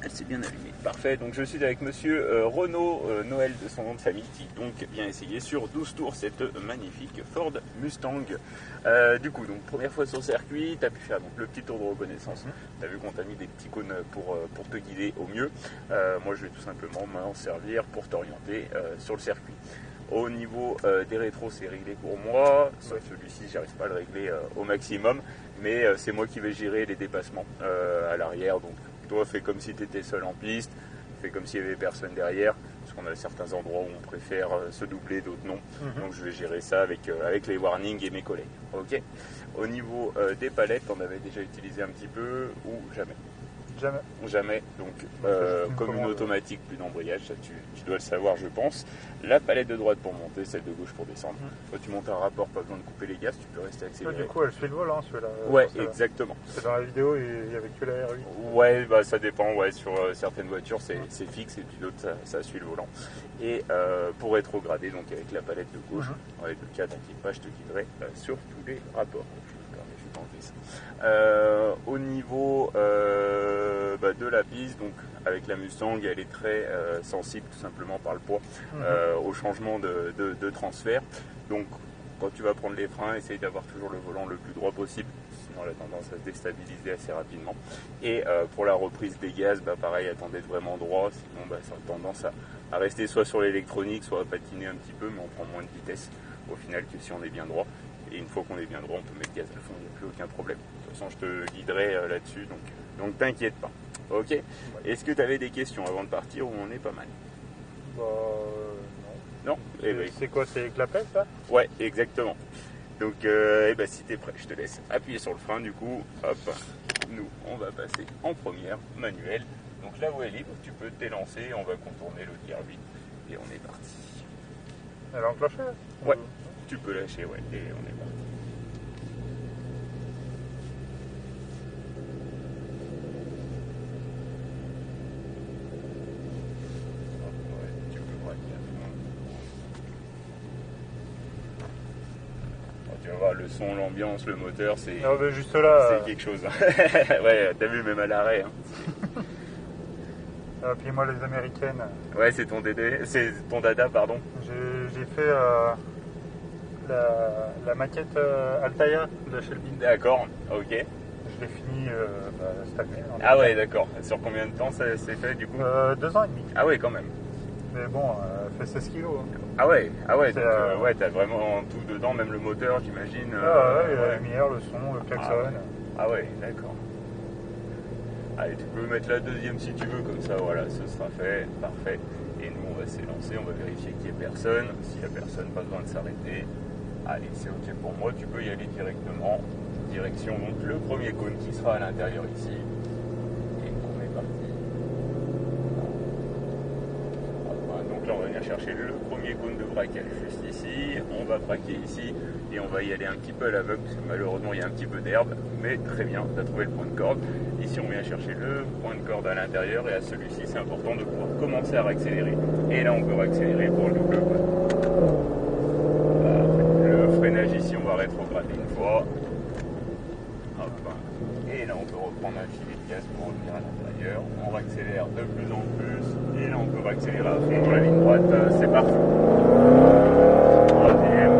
Elle s'est bien allumée. Parfait, donc je suis avec monsieur Renaud Noël de son nom de famille qui donc vient essayer sur 12 tours cette magnifique Ford Mustang. Du coup, donc première fois sur le circuit, tu as pu faire donc, le petit tour de reconnaissance. Tu as vu qu'on t'a mis des petits cônes pour te guider au mieux. Moi je vais tout simplement m'en servir pour t'orienter sur le circuit. Au niveau des rétros, c'est réglé pour moi, sauf celui-ci, j'arrive pas à le régler au maximum, mais c'est moi qui vais gérer les dépassements à l'arrière. Donc toi, fais comme si tu étais seul en piste, fais comme s'il n'y avait personne derrière, parce qu'on a certains endroits où on préfère se doubler, d'autres non. Donc je vais gérer ça avec les warnings et mes collègues. Ok. Au niveau des palettes, on avait déjà utilisé un petit peu ou jamais? Jamais, donc comme une automatique, plus d'embrayage, ça tu dois le savoir je pense. La palette de droite pour monter, celle de gauche pour descendre. Quand tu montes un rapport, pas besoin de couper les gaz, tu peux rester accéléré. Du coup elle suit le volant celui-là. Ouais, exactement. C'est dans la vidéo, il n'y avait que la R8. Ouais, bah ça dépend, ouais, sur certaines voitures c'est fixe et puis d'autres ça suit le volant. Et pour rétrograder, donc avec la palette de gauche, dans les deux cas, t'inquiète pas, je te guiderai sur tous les rapports. Au niveau de la piste, donc avec la Mustang, elle est très sensible tout simplement par le poids au changement de transfert. Donc quand tu vas prendre les freins, essaye d'avoir toujours le volant le plus droit possible, sinon elle a tendance à se déstabiliser assez rapidement. Et pour la reprise des gaz, pareil, attends d'être vraiment droit, sinon ça a tendance à rester soit sur l'électronique, soit à patiner un petit peu, mais on prend moins de vitesse au final que si on est bien droit. Et une fois qu'on est bien droit, on peut mettre gaz à fond, il n'y a plus aucun problème. De toute façon, je te guiderai là-dessus, donc t'inquiète pas. Ok. Ouais. Est-ce que tu avais des questions avant de partir ou on est pas mal? Non. C'est quoi, c'est clapet ça? Ouais, exactement. Donc, si tu es prêt, je te laisse appuyer sur le frein. Du coup, hop, nous, on va passer en première manuelle. Donc la voie est libre, tu peux t'élancer, on va contourner le tir 8 et on est parti. Elle est enclenchée? Ouais. Tu peux lâcher, ouais, et on est parti. Tu peux braquer à fond. Tu vas voir le son, l'ambiance, le moteur, c'est juste là, c'est quelque chose. Ouais, t'as vu, même à l'arrêt. Puis moi, les américaines. Ouais, c'est ton dada, pardon. J'ai fait la maquette Altaïa de Shelby. D'accord, ok. Je l'ai fini cette année. Ah ouais, d'accord. Sur combien de temps ça s'est fait du coup? 2 ans et demi. Ah ouais, quand même. Mais bon, elle fait 16 kilos. Ah ouais, donc ouais, t'as vraiment tout dedans, même le moteur, j'imagine. La lumière, le son, le klaxon. Ah ouais, d'accord. Allez, tu peux mettre la deuxième si tu veux, comme ça, voilà, ce sera fait, parfait. Et nous, on va s'élancer, on va vérifier qu'il n'y ait personne. S'il n'y a personne, pas besoin de s'arrêter. Allez, c'est ok pour moi, tu peux y aller directement. Direction, donc, le premier cône qui sera à l'intérieur ici. Et on est parti. Donc là, on va venir chercher le premier cône de braquage juste ici. On va braquer ici. Et on va y aller un petit peu à l'aveugle, parce que malheureusement, il y a un petit peu d'herbe. Mais très bien, tu as trouvé le point de corde. Ici, on vient chercher le point de corde à l'intérieur. Et à celui-ci, c'est important de pouvoir commencer à réaccélérer. Et là, on peut réaccélérer pour le double cône. Le freinage ici, on va rétrograder une fois. Hop. Et là, on peut reprendre un filet de gaz pour revenir à l'intérieur. On réaccélère de plus en plus. Et là, on peut réaccélérer à fond dans la ligne droite. C'est parfait. Troisième.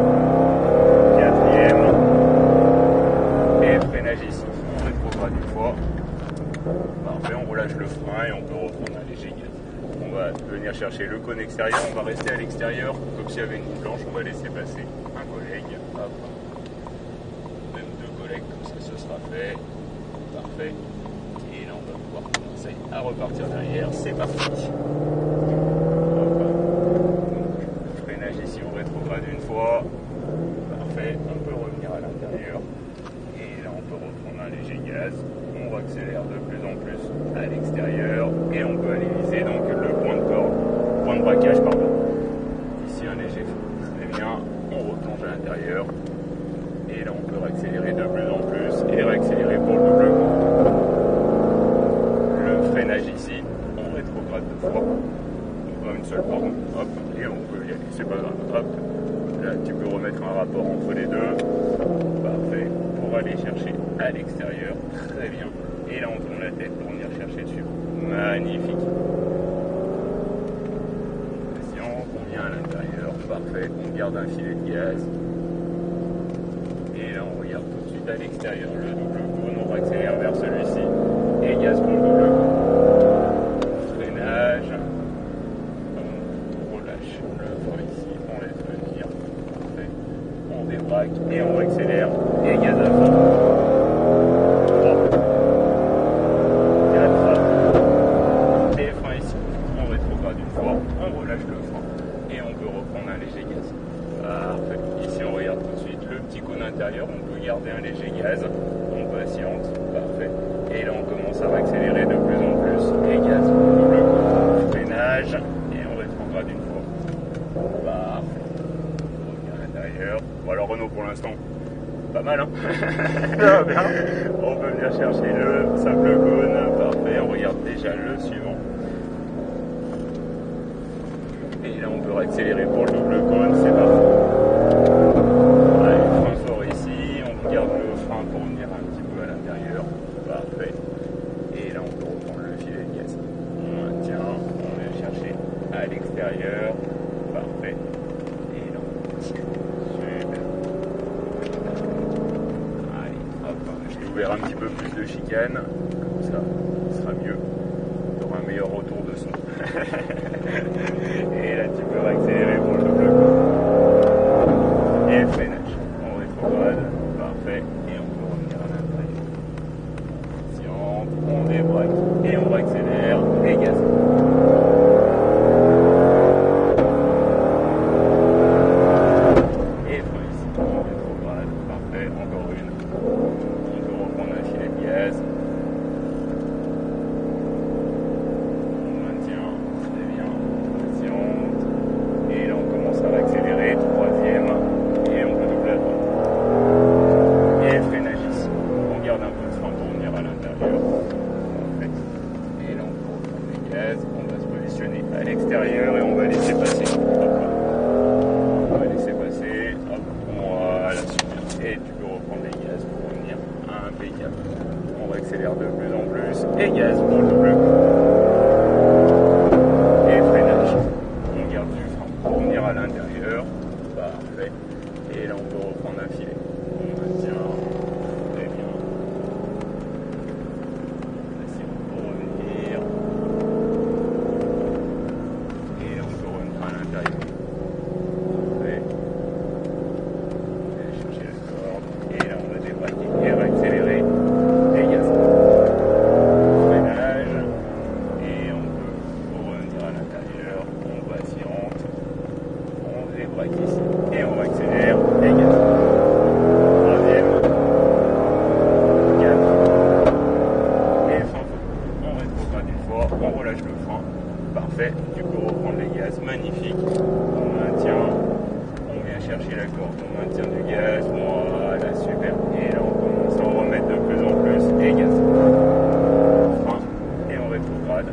Quatrième. Et freinage ici. On rétrograde une fois. Parfait, on relâche le frein et on peut reprendre un léger gaz. On va venir chercher le cône extérieur. On va rester à l'extérieur. Comme s'il y avait une ligne blanche, on va laisser passer un collègue. Hop. Même 2 collègues, comme ça, ce sera fait. Parfait. Et là, on va pouvoir commencer à repartir derrière. C'est parti. Freinage ici, on rétrograde une fois. Parfait. On peut revenir à l'intérieur. Et là, on peut reprendre un léger gaz. On accélère de plus en plus à l'extérieur. Et on peut aller viser donc le point de braquage, pardon. Ici, un léger feu. Très bien. On replonge à l'intérieur. Et là, on peut réaccélérer de plus en plus et réaccélérer pour le double cône. Le freinage ici, on rétrograde 2 fois. Donc, une seule, pardon. Hop, et on peut y aller. C'est pas grave. Hop. Là, tu peux remettre un rapport entre les deux. Parfait. Pour aller chercher à l'extérieur. Très bien. Et là, on tourne la tête pour venir chercher dessus. magnifique. Patiente, on vient à l'intérieur, parfait, on garde un filet de gaz. Et là on regarde tout de suite à l'extérieur, le double cône, on accélère vers celui-ci. Et gaz pour le double cône. Freinage. On relâche le frein ici, on laisse venir. Parfait. On débraque et on accélère. Et gaz à fond. 3, 4, et frein ici. On rétrograde une fois, on relâche le frein. Et on peut reprendre un léger gaz. Parfait. Ici on regarde tout de suite le petit cône intérieur, on peut garder un léger gaz. On patiente. Parfait. Et là on commence à accélérer de plus en plus. Et gaz pour le double cône. Freinage. Et on rétrograde une fois. Parfait. On revient à l'intérieur. Bon alors Renault pour l'instant. Pas mal, hein. On peut venir chercher le simple cône, parfait, on regarde déjà le suivant. Et là on peut accélérer pour le double cône, c'est parfait. Allez, frein fort ici, on garde le frein pour venir un petit peu à l'intérieur, parfait. Et là on peut reprendre le filet de gaz. On maintient, on vient chercher à l'extérieur, parfait. Et là on super. Je vais ouvrir un petit peu plus de chicane, comme ça, ce sera mieux. Tu auras un meilleur retour de son. Et là, tu peux accélérer pour le double coup. Et freinage. On rétrograde, parfait. Et on peut revenir à l'intérieur. Patiente, on débraque et on accélère. Et gaz. Et frein ici. On rétrograde, parfait. Encore une. On maintient, très bien, patiente. Et là on commence à accélérer, troisième, et on peut doubler à droite. Et freinage ici. On garde un peu de frein pour venir à l'intérieur. Parfait. Et là on peut reprendre les gaz, on va se positionner à l'extérieur et on va laisser passer. Hop. On va laisser passer, hop, voilà, super. Et tu peux reprendre les gaz pour revenir impeccable. On accélère de plus en plus et gaz pour le double coup. Et freinage. On garde du frein pour venir à l'intérieur. Parfait. Et là on peut reprendre un filet. On maintient. Très bien. Facile pour revenir. Et là on peut revenir à l'intérieur. Parfait. On va aller chercher la corde. Et là on va débraquer et réaccélérer. Et gaz. Freinage. Et on peut revenir à l'intérieur. On patiente. On débraque ici. Et on accélère. Et gaz. Troisième. 4. Et fin. On rétrograde une fois. On relâche le frein. Parfait. Tu peux reprendre les gaz. Magnifique. On maintient. On vient chercher la corde. On maintient du gaz. Voilà. Super. Et là on commence à en remettre de plus en plus. Et gaz. Frein. Et on rétrograde.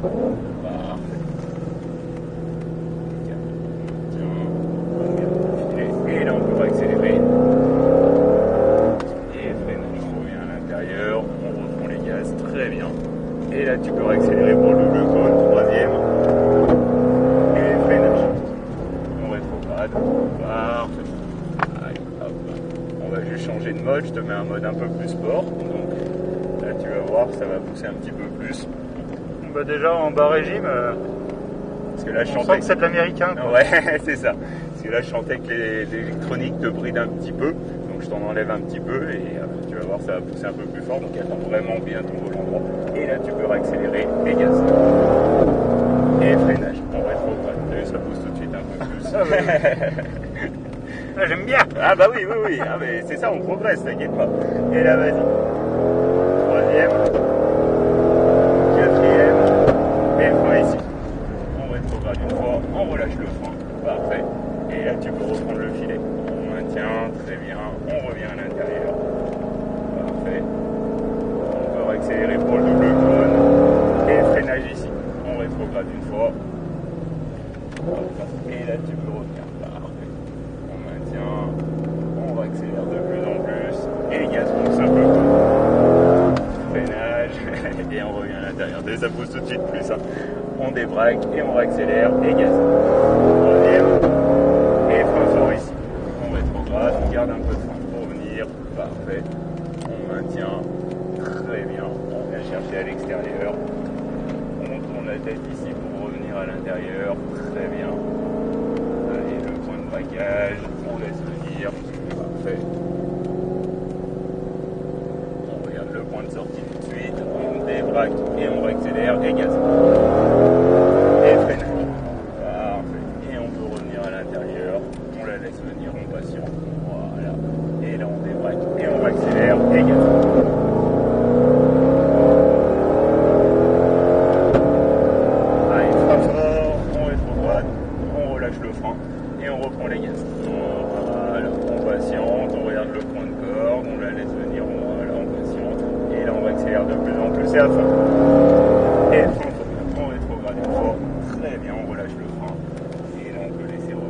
Parfait. Et là on peut accélérer. Et freinage. On revient à l'intérieur. On reprend les gaz. Très bien. Et là tu peux accélérer pour le double cône. Troisième. Et freinage. On rétrograde. Parfait. Allez, hop. On va juste changer de mode. Je te mets un mode un peu plus sport. Donc là tu vas voir, ça va pousser un petit peu plus. Bah déjà en bas régime, Parce que là je on sent chantais. que c'est de l'américain. Quoi. Ouais, c'est ça. Parce que là je chantais que l'électronique te bride un petit peu. Donc je t'en enlève un petit peu et tu vas voir, ça va pousser un peu plus fort. Donc attends vraiment bien ton volant droit. Et là tu peux réaccélérer et gaz. Et freinage. On rétrograde. Et ça pousse tout de suite un peu plus. Ah, j'aime bien. Ah bah oui, oui, oui. Ah, mais c'est ça, on progresse, t'inquiète pas. Et là, vas-y. Troisième. Quatrième. Et frein ici. On rétrograde une fois, on relâche le frein. Parfait. Et là, tu peux reprendre le filet. On maintient, très bien. On revient à l'intérieur. Parfait. On peut accélérer pour le double cône. Et freinage ici. On rétrograde une fois. Et là, tu peux revenir. Parfait. On maintient. On accélère de plus en plus. Et gaz, on simple. Regardez, ça pousse tout de suite plus. Hein. On débraque et on accélère et gaz. Troisième. Et frein fort ici. On rétrograde, on garde un peu de frein pour venir. Parfait. On maintient. Très bien. On vient chercher à l'extérieur. On tourne la tête ici pour revenir à l'intérieur. Très bien. Allez, le point de braquage. On laisse venir. Parfait. On regarde le point de sortie tout de suite. On débraque et on accélère et gaz. Et freinage. Parfait. Et on peut revenir à l'intérieur. On la laisse venir en patient. Voilà. Et là on débraque et on accélère et gaz. Allez, frein fort, on rétrograde, on relâche le frein et on reprend les gaz. Voilà, on patiente, on regarde le point de corde, on la laisse venir, voilà, on patiente. Et là on accélère de plus en plus et à fond. Et frein fort, on rétrograde fort, très bien, on relâche le frein. Et là on peut laisser revenir.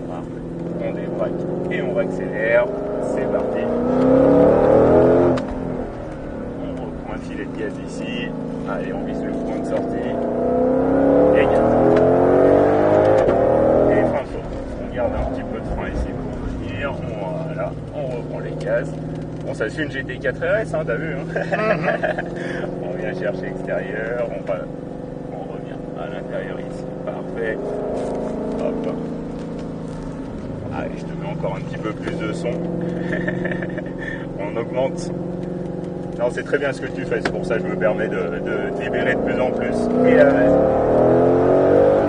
Parfait. On débraque et on accélère, c'est parti. On reprend un filet de gaz ici. Allez, on vise le point de sortie. Et gaz. Et frein fort. On garde un petit peu de frein ici pour venir. Voilà, on reprend les gaz. Bon, ça c'est une GT4 RS, hein, t'as vu hein. On vient chercher extérieur, on revient à l'intérieur ici. Parfait. Hop. Allez, je te mets encore un petit peu plus de son. On augmente. Non, c'est très bien ce que tu fais, c'est pour ça que je me permets de te libérer de plus en plus. Et là, vas-y.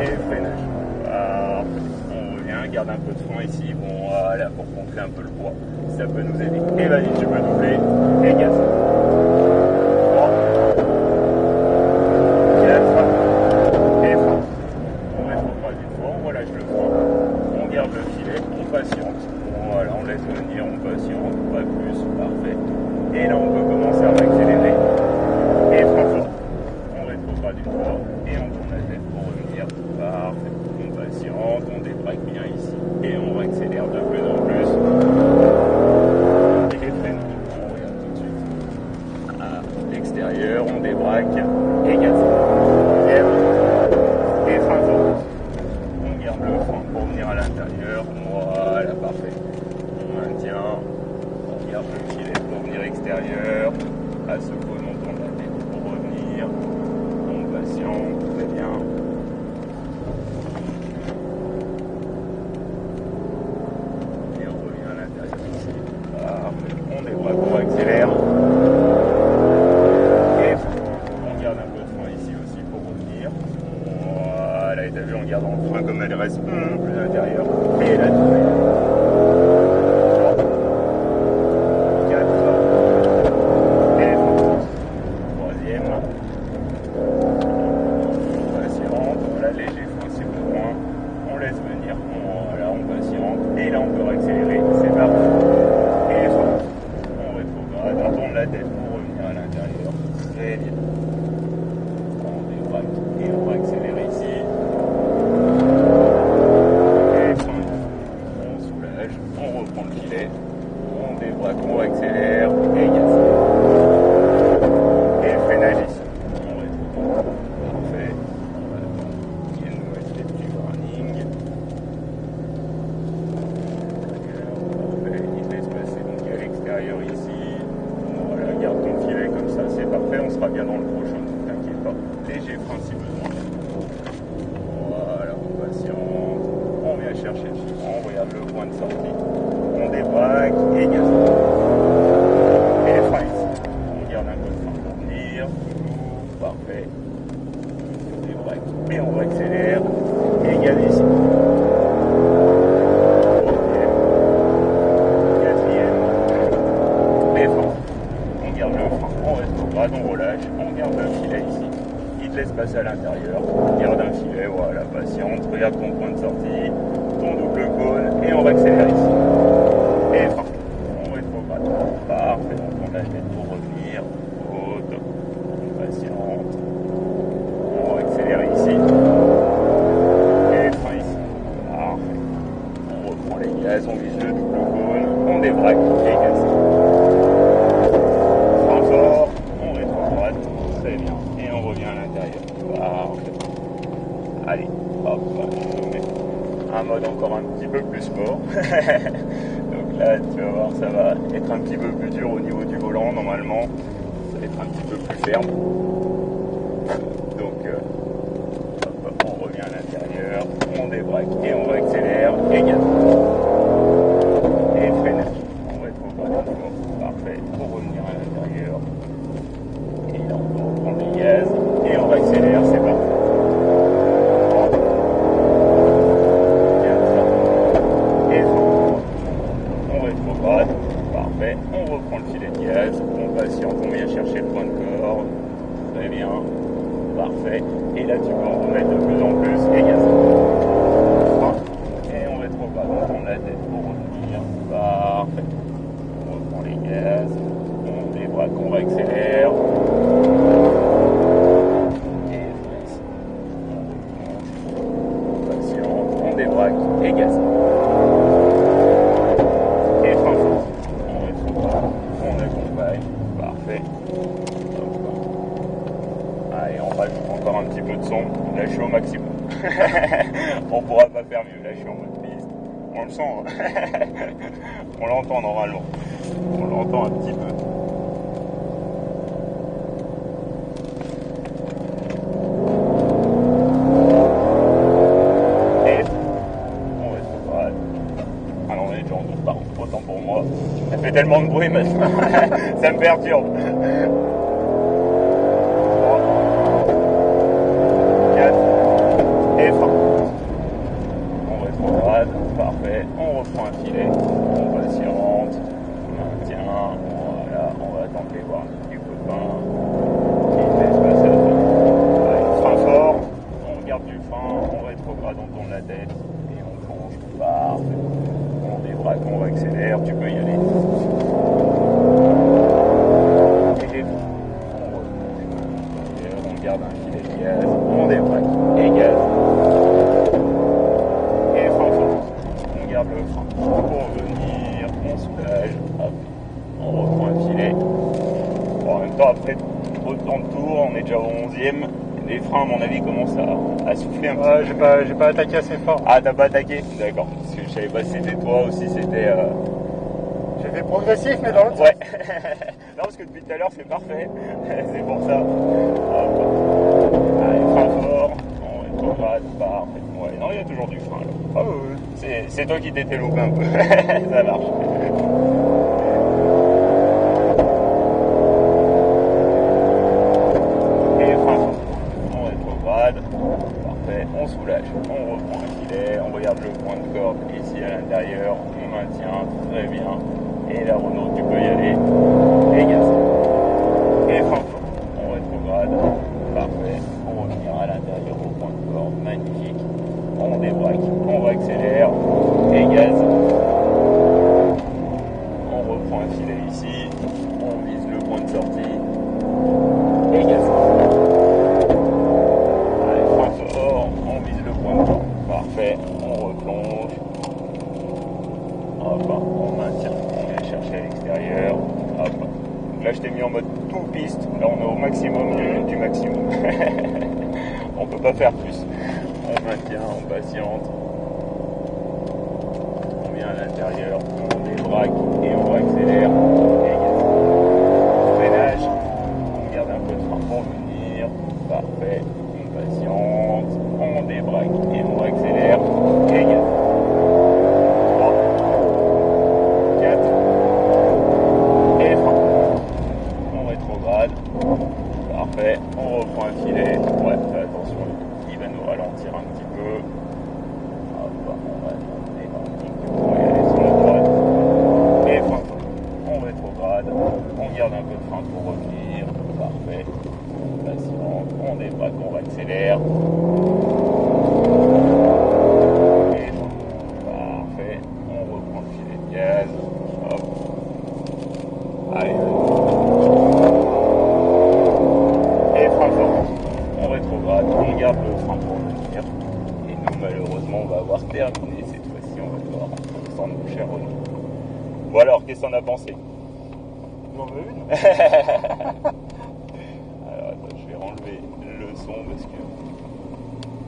Et freinage. Parfait. On revient, garde un peu de frein ici. Bon, voilà, pour contrer un peu le poids. Ça peut nous aider. Et vas-y, tu peux doubler. Et gaz. 3. 4. Et frein. On rétrograde une fois, on relâche le frein. On garde le filet, on patiente. Voilà, on laisse venir, on patiente, pas plus, parfait. Et là, on peut commencer à accélérer. Et frein fort. On rétrograde une fois et on tourne la tête pour revenir. Parfait. On patiente, on débraque bien ici. Et on accélère de plus en plus. Et freine. On regarde tout de suite. À l'extérieur, on débraque. Et gaz. Deuxième. Et frein fort. On garde le frein pour venir à l'intérieur. Voilà, parfait. On maintient. On garde le filet pour venir extérieur. À ce côté, on tourne la tête pour revenir. On patiente, très bien. Et on revient à l'intérieur ici. Parfait. On débraque, on accélère. Et on garde un peu de frein ici aussi pour revenir. Voilà, et t'as vu, on garde le frein comme elle reste plus à l'intérieur. Et la tournée. 3, 4, et troisième. On patiente, on la léger frein si besoin. On laisse venir. Voilà, on patiente. Et là, on peut accélérer. C'est parti. Et on rétrograde. On tourne la tête pour revenir à l'intérieur. Très bien. On débraque et on va accélérer ici. Et frein. On soulage. On reprend le filet. On débraque, on accélère. Et gaz. Et freinage ici. On rétrograde. Parfait. On va attendre qu'il nous reste les petits warnings. Parfait. Il laisse passer donc à l'extérieur ici. Voilà, garde ton filet comme ça, c'est parfait. On sera bien dans le prochain, ne t'inquiète pas. Léger frein si besoin. Voilà, on patiente. On vient chercher le chiffon. On regarde le point de sortie. On débraque et gaz. Et les freins ici. On garde un peu de frein pour venir. Parfait. On débraque et on accélère. Et gaz ici. Troisième. Quatrième. Les freins. On garde le frein. On rétrograde, on relâche. On garde le filet ici. Il te laisse passer à l'intérieur. Garde un filet, voilà, patiente. Regarde ton point de sortie. Ton double cône. Et on va accélérer ici. Et frein. On rétrograde. Parfait. On tourne la tête pour revenir. Haute. On patiente. On accélère ici. Et frein ici. Parfait. On reprend les gaz. On vise le double cône. On débraque. Et gaz. Frein fort. On rétrograde. Très bien. Allez, hop, je mets un mode encore un petit peu plus sport. Donc là, tu vas voir, ça va être un petit peu plus dur au niveau du volant. Normalement, ça va être un petit peu plus ferme. Donc, hop, on revient à l'intérieur, on débraque et on accélère et gaz. Et freinage. On va être au bas de nouveau. Parfait. Pour revenir à l'intérieur. Et là, on prend le gaz et on accélère. C'est parti. Parfait, on reprend le filet de gaz, on patiente, on vient chercher le point de corde, très bien, parfait, et là tu peux en remettre de plus en plus, et gaz. Et on rétrograde, on tourne la tête pour revenir, parfait, on reprend les gaz, on débraque, on accélère, et on patiente, on débraque, et gaz. Allez, on rajoute encore un petit peu de son. Là, je suis au maximum. On pourra pas faire mieux. Là, je suis en mode piste. On le sent. On l'entend normalement. On l'entend un petit peu. Et on rétrograde. Ah non, on est déjà en 12 par an. Autant pour moi. Ça fait tellement de bruit maintenant. Ça me perturbe. Parfait, on reprend un filet, on patiente, on maintient, voilà, on va attendre les voir du copain qui laisse passer le frein fort, on garde du frein, on rétrograde, on tourne la tête et on plonge, parfait, on débraque, on accélère, tu peux y aller. Et on garde un filet de gaz, on débraque et gaz. Le frein pour revenir, on soulage, hop, on reprend un filet. Bon, en même temps, après autant de tours, on est déjà au 11e. Les freins, à mon avis, commencent à souffler un petit peu. J'ai pas attaqué assez fort. Ah, t'as pas attaqué? D'accord. Parce que je savais pas si c'était toi ou si c'était. J'ai fait progressif, mais dans l'autre ouais. Non, parce que depuis tout à l'heure, c'est parfait. C'est pour ça. Hop. Allez, frein fort. On rétrograde, parfait. Ouais, non, il y a toujours du frein là. Ah oui. C'est toi qui t'étais loupé un peu. Ça marche. Et frein fort. On rétrograde. Parfait. On soulage. On reprend un filet. On regarde le point de corde ici à l'intérieur. On maintient. Très bien. Et la Renault, tu peux y aller. Et gaz. Et frein fort. On rétrograde. Parfait. On revenir à l'intérieur au point de corde. Magnifique. On débraque, on accélère et gaz. On reprend un filet ici, on vise le point de sortie et gaz. Allez, frein fort, on vise le point de sortie. Parfait, on replonge. Hop, on maintient, on vient chercher à l'extérieur. Hop. Donc là, je t'ai mis en mode tout piste. Là, on est au maximum du maximum. On peut pas faire plus. On maintient, on patiente, on vient à l'intérieur, on débraque et on accélère, et gaz. Freinage, on garde un peu de frein pour venir, parfait, on patiente, on débraque et on accélère, et gaz. 3, 4, et frein. On rétrograde, parfait, on reprend un filet, ouais, fais attention. Il va nous ralentir un petit peu. Hop, on va tourner on va y aller sur la droite. Et frein fort. On rétrograde. On garde un peu de frein pour revenir. Parfait. Patiente. On débraque, on accélère. Et frein. Parfait. On reprend le filet de gaz. Hop. Allez. Et frein fort. On rétrograde, on garde le frein pour venir. Et nous, malheureusement, on va avoir terminé cette fois-ci. On va devoir descendre nos chers Renault. Bon alors, qu'est-ce qu'on a pensé? J'en veux une. Alors, attends, je vais enlever le son parce que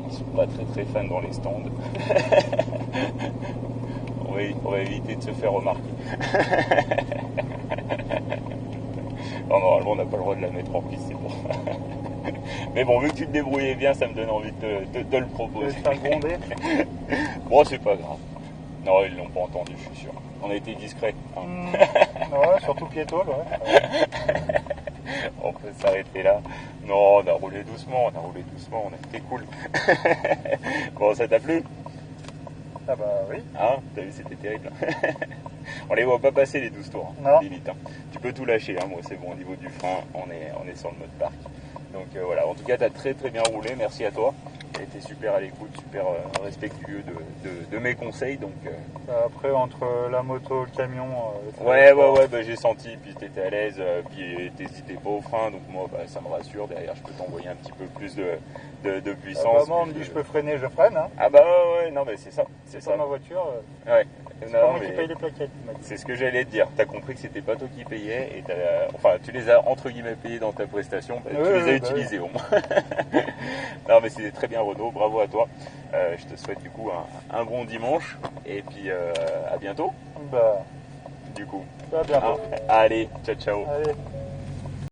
Ils sont pas très fans dans les stands. on va éviter de se faire remarquer. Non, normalement on n'a pas le droit de la mettre en piste, c'est bon. Mais bon, vu que tu te débrouillais bien, ça me donne envie de le proposer. Je vais te faire gronder. Bon, c'est pas grave. Non, ils l'ont pas entendu, je suis sûr. On a été discret. Hein. Ouais, surtout piétol, ouais. On peut s'arrêter là. Non, on a roulé doucement, on a été cool. Bon, ça t'a plu? Ah bah oui. Hein, t'as vu, c'était terrible. On les voit pas passer les 12 tours, Non. limite. Hein. Tu peux tout lâcher, hein. Moi c'est bon au niveau du frein, on est sur le mode parc. Donc voilà, en tout cas t'as très bien roulé, merci à toi. Tu as été super à l'écoute, super respectueux de mes conseils. Donc, Après, entre la moto, le camion... ouais, bah, j'ai senti, puis t'étais à l'aise, puis t'hésitais pas au frein, donc moi bah, ça me rassure, derrière je peux t'envoyer un petit peu plus de puissance. Moi on me dit que je peux freiner, je freine. Hein. Ah bah ouais, non mais c'est ça. C'est ça ma voiture. Ouais. C'est pas moi qui paye les plaquettes. C'est ce que j'allais te dire. T'as compris que c'était pas toi qui payais et enfin tu les as entre guillemets payés dans ta prestation. Tu les as utilisés au moins. Non mais c'était très bien Renaud, bravo à toi. Je te souhaite du coup un bon dimanche et puis à bientôt. Bah, Du coup. à bientôt. Allez, ciao. Allez.